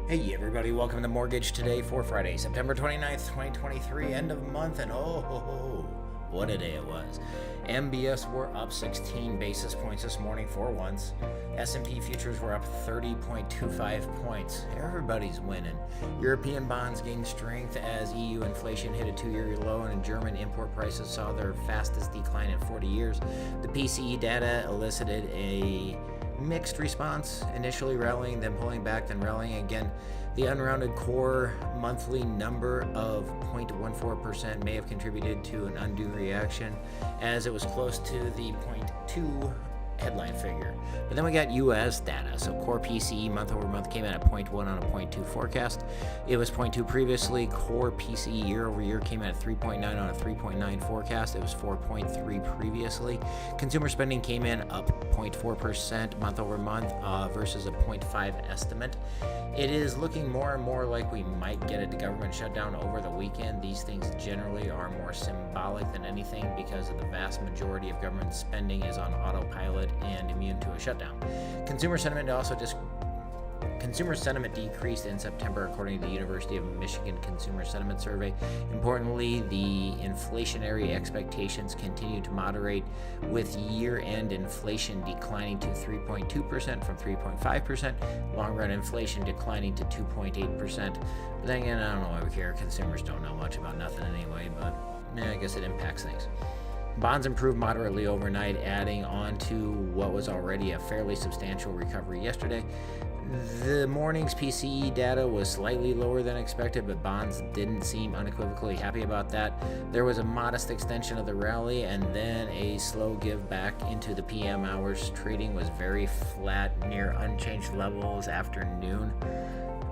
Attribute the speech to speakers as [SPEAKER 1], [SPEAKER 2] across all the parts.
[SPEAKER 1] Hey everybody, welcome to Mortgage Today for Friday, September 29th, 2023, end of month, and what a day it was. MBS were up 16 basis points this morning for once. S&P futures were up 30.25 points. Everybody's winning. European bonds gained strength as EU inflation hit a two-year low and German import prices saw their fastest decline in 40 years. The PCE data elicited a mixed response, initially rallying, then pulling back, then rallying again. The unrounded core monthly number of 0.14% may have contributed to an undue reaction, as it was close to the 0.2 headline figure. But then we got U.S. data. So core PCE month over month came in at 0.1 on a 0.2 forecast. It was 0.2 previously. Core PCE year over year came in at 3.9 on a 3.9 forecast. It was 4.3 previously. Consumer spending came in up 0.4% month over month versus a 0.5 estimate. It is looking more and more like we might get a government shutdown over the weekend. These things generally are more symbolic than anything because of the vast majority of government spending is on autopilot and immune to a shutdown. Consumer sentiment decreased in September, according to the University of Michigan Consumer Sentiment Survey. Importantly, the inflationary expectations continue to moderate, with year-end inflation declining to 3.2% from 3.5%, long-run inflation declining to 2.8%. But then again, I don't know why we care. Consumers don't know much about nothing anyway, but I guess it impacts things. Bonds improved moderately overnight, adding on to what was already a fairly substantial recovery yesterday. The morning's PCE data was slightly lower than expected, but bonds didn't seem unequivocally happy about that. There was a modest extension of the rally and then a slow give back into the PM hours. Trading was very flat, near unchanged levels after noon.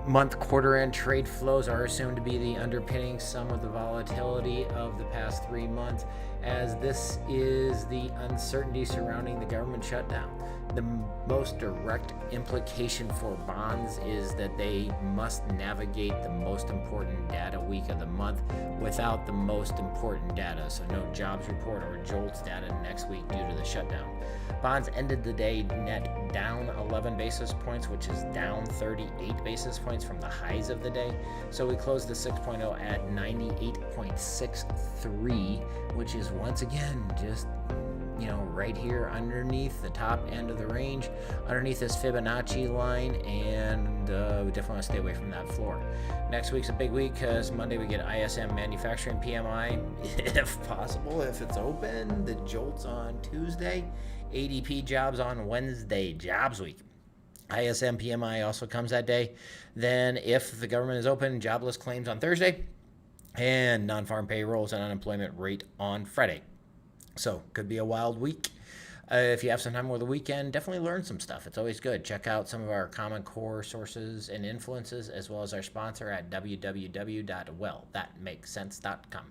[SPEAKER 1] Month quarter-end trade flows are assumed to be the underpinning some of the volatility of the past 3 months, as this is the uncertainty surrounding the government shutdown. The most direct implication for bonds is that they must navigate the most important data week of the month without the most important data, so no jobs report or JOLTS data next week due to the shutdown. Bonds ended the day net down 11 basis points, which is down 38 basis points from the highs of the day. So we closed the 6.0 at 98.63, which is once again just right here underneath the top end of the range, underneath this Fibonacci line, and we definitely want to stay away from that floor. Next week's a big week because Monday we get ISM manufacturing PMI, if possible, if it's open. The JOLTS on Tuesday, ADP jobs on Wednesday, jobs week. ISM PMI also comes that day. Then if the government is open, jobless claims on Thursday, and non-farm payrolls and unemployment rate on Friday. So could be a wild week. If you have some time over the weekend, definitely learn some stuff. It's always good. Check out some of our Common Core sources and influences, as well as our sponsor at www.wellthatmakessense.com.